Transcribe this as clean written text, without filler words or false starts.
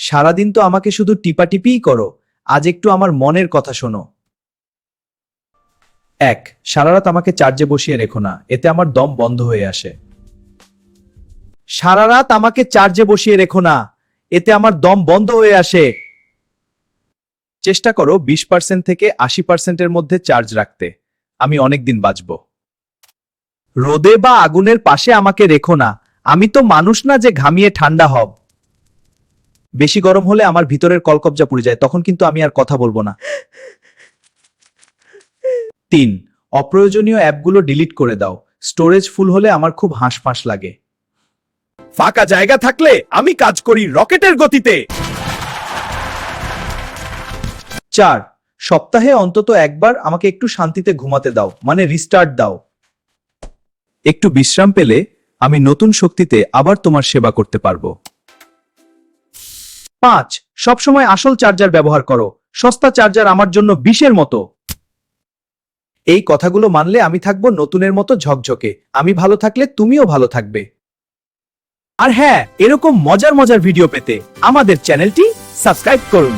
সারাদিন তো আমাকে শুধু টিপাটিপিই করো, আজ একটু আমার মনের কথা শোনো। 1. সারা রাত আমাকে চার্জে বসিয়ে রেখো না, এতে আমার দম বন্ধ হয়ে আসে। সারা রাত আমাকে চার্জে বসিয়ে রেখো না, এতে আমার দম বন্ধ হয়ে আসে। চেষ্টা করো 20% থেকে 80%-এর মধ্যে চার্জ রাখতে, আমি অনেক দিন বাঁচব। রোদে বা আগুনের পাশে আমাকে রেখো না, আমি তো মানুষ না যে ঘামিয়ে ঠান্ডা হব। বেশি গরম হলে আমার ভিতরের কলকবজা পুড়ে যায়, তখন কিন্তু আমি আর কথা বলবো না। 3. অপ্রয়োজনীয় অ্যাপগুলো ডিলিট করে দাও, স্টোরেজ ফুল হলে আমার খুব হাঁসফাঁস লাগে। ফাঁকা জায়গা থাকলে আমি কাজ করি রকেটের গতিতে। 4. সপ্তাহে অন্তত একবার আমাকে একটু শান্তিতে ঘুমাতে দাও, মানে রিস্টার্ট দাও। একটু বিশ্রাম পেলে আমি নতুন শক্তিতে আবার তোমার সেবা করতে পারবো। 5. সবসময় আসল চার্জার ব্যবহার করো, সস্তা চার্জার আমার জন্য বিষের মতো। এই কথাগুলো মানলে আমি থাকবো নতুনের মতো ঝকঝকে, আমি ভালো থাকলে তুমিও ভালো থাকবে। আর হ্যাঁ, এরকম মজার মজার ভিডিও পেতে আমাদের চ্যানেলটি সাবস্ক্রাইব করুন।